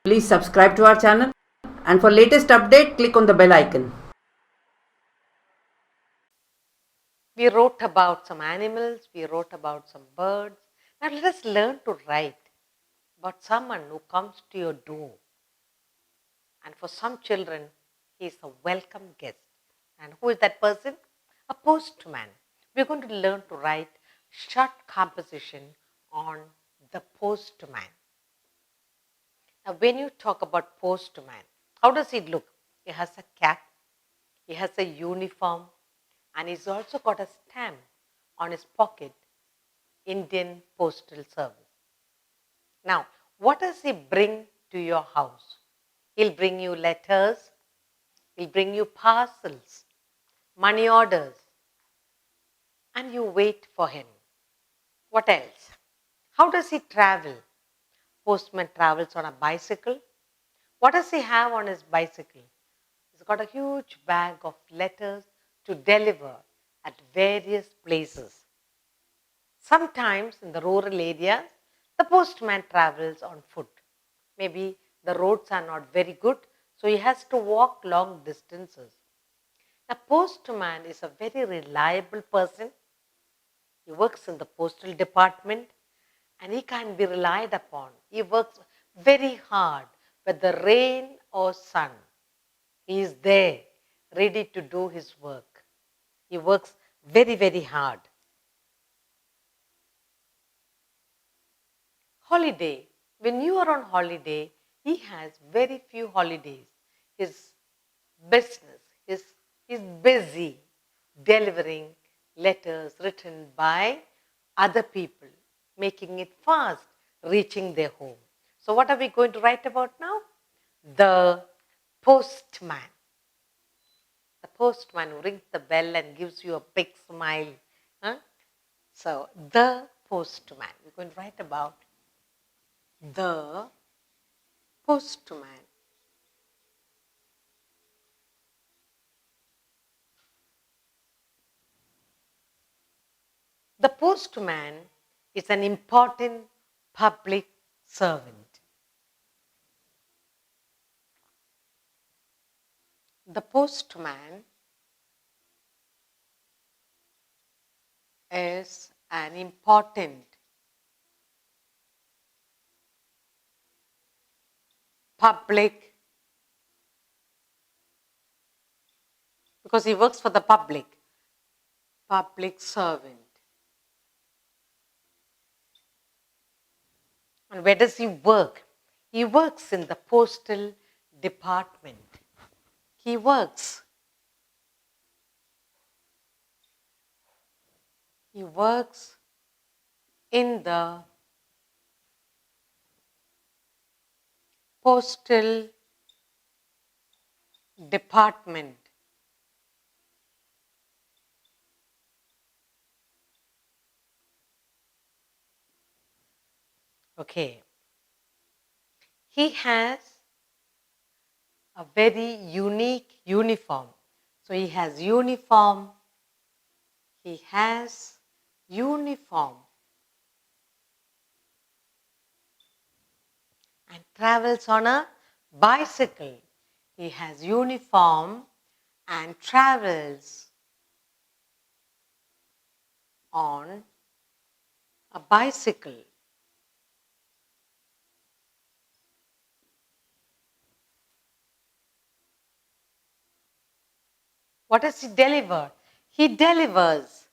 Please subscribe to our channel, and for latest update, click on the bell icon. We wrote about some animals, we wrote about some birds. Now let us learn to write about someone who comes to your door. And for some children, he is a welcome guest. And who is that person? A postman. We're going to learn to write short composition on the postman. Now, when you talk about postman, how does he look? He has a cap, he has a uniform, and he's also got a stamp on his pocket, Indian Postal Service. Now, what does he bring to your house? He'll bring you letters, he'll bring you parcels, money orders, and you wait for him. What else? How does he travel? Postman travels on a bicycle. What does he have on his bicycle? He's got a huge bag of letters to deliver at various places. Sometimes in the rural areas, the postman travels on foot. Maybe the roads are not very good, so he has to walk long distances. The postman is a very reliable person. He works in the postal department and he can be relied upon. He works very hard, whether rain or sun. He is there, ready to do his work. He works very, very hard. Holiday. When you are on holiday, he has very few holidays. His business is busy delivering letters written by other people, making it fast, reaching their home. So what are we going to write about now? The postman. The postman who rings the bell and gives you a big smile. Huh? So the postman. We're going to write about the postman. The postman is an important public servant. The postman is an important public, because he works for the public servant. And where does he work? He works in the postal department. He works in the postal department. Okay. He has a very unique uniform. So he has uniform. He has uniform and travels on a bicycle. He has uniform and travels on a bicycle. What does he deliver? He delivers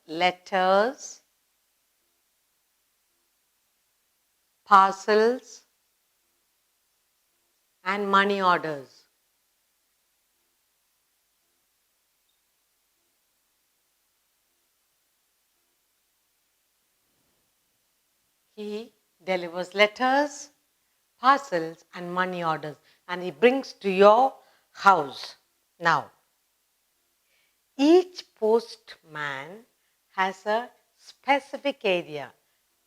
letters, parcels, and money orders. He delivers letters, parcels, and money orders, and he brings to your house. Now, each postman has a specific area.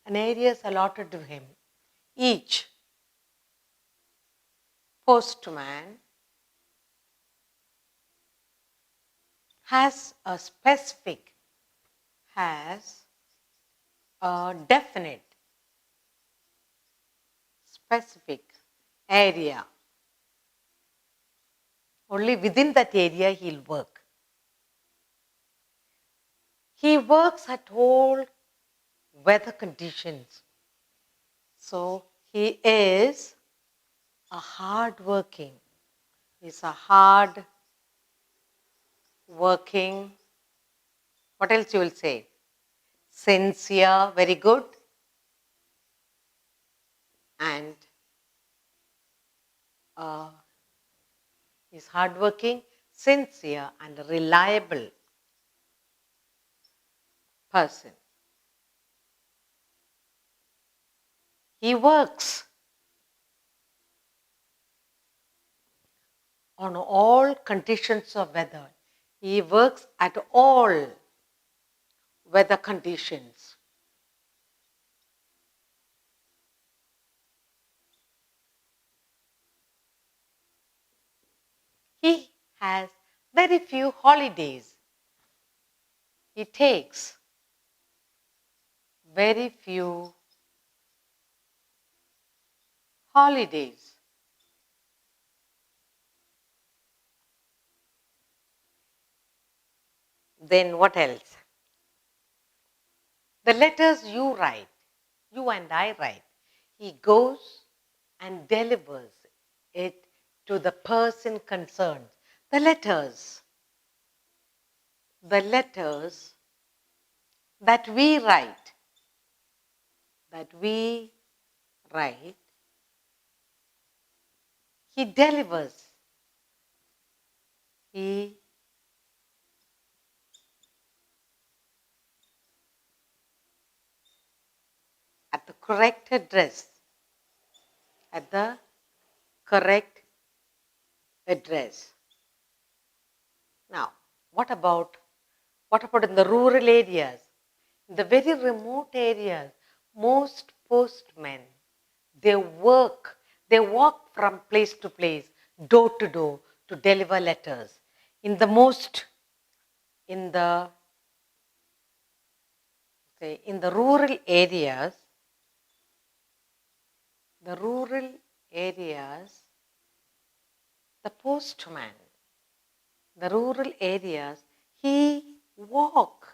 An area is allotted to him. Each postman has a specific has a definite, specific area. Only within that area he'll work. He works at all weather conditions. So he is a hard working. He's a hard working. What else you will say? Sincere, very good. And he's hardworking, sincere, and reliable person. He works on all conditions of weather. He works at all weather conditions. He has very few holidays. He takes very few holidays. Then what else? The letters you write, you and I write, he goes and delivers it to the person concerned. The letters that we write, he delivers. He at the correct address. At the correct address. Now, what about in the rural areas? In the very remote areas, most postmen, they walk from place to place, door to door, to deliver letters. In the rural areas, the postman, the rural areas, he walk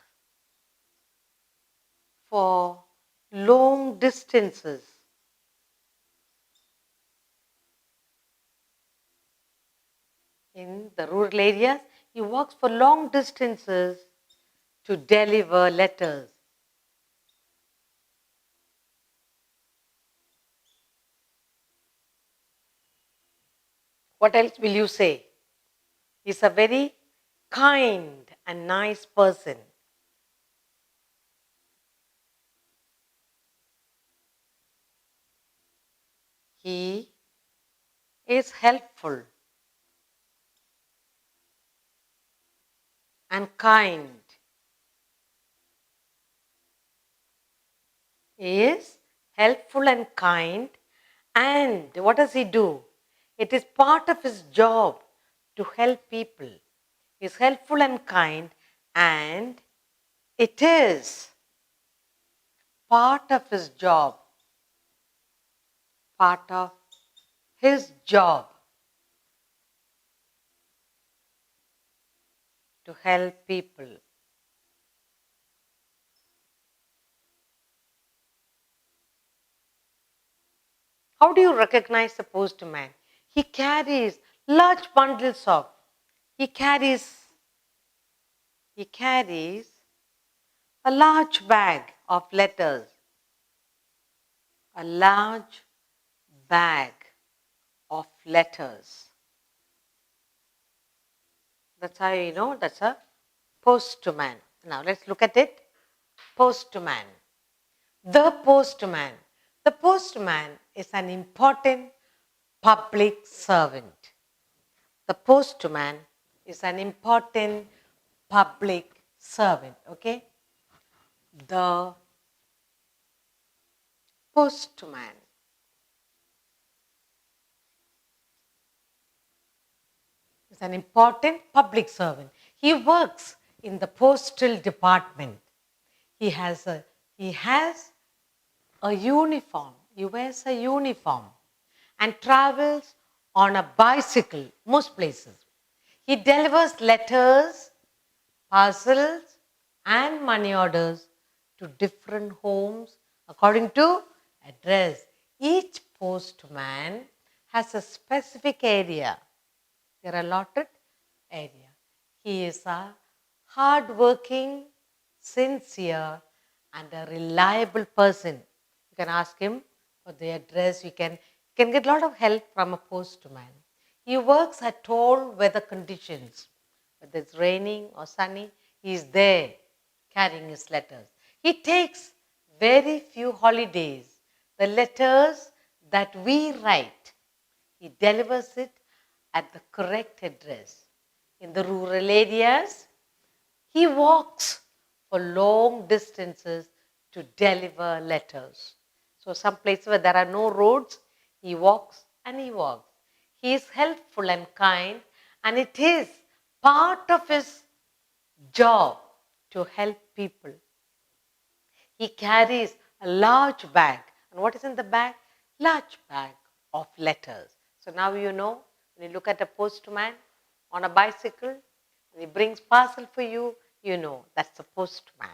for long distances. In the rural areas, he walks for long distances to deliver letters. What else will you say? He's a very kind and nice person. He is helpful and kind. He is helpful and kind. And what does he do? It is part of his job to help people. He is helpful and kind, and it is part of his job to help people. How do you recognize the postman? He carries large bundles of, he carries a large bag of letters. A large bag of letters. That's how you know that's a postman. Now let's look at it. Postman. The postman. The postman is an important public servant. The postman is an important public servant. Okay? The postman is an important public servant. He works in the postal department. He has a uniform. He wears a uniform and travels on a bicycle most places. He delivers letters, parcels, and money orders to different homes according to address. Each postman has a specific area. There are allotted area. He is a hardworking, sincere, and a reliable person. You can ask him for the address. You can get a lot of help from a postman. He works at all weather conditions. Whether it's raining or sunny, he is there carrying his letters. He takes very few holidays. The letters that we write, he delivers it at the correct address. In the rural areas, he walks for long distances to deliver letters. So, some places where there are no roads, he walks and he walks. He is helpful and kind, and it is part of his job to help people. He carries a large bag. And what is in the bag? Large bag of letters. So now you know, when you look at a postman on a bicycle, and he brings parcel for you, you know that's the postman.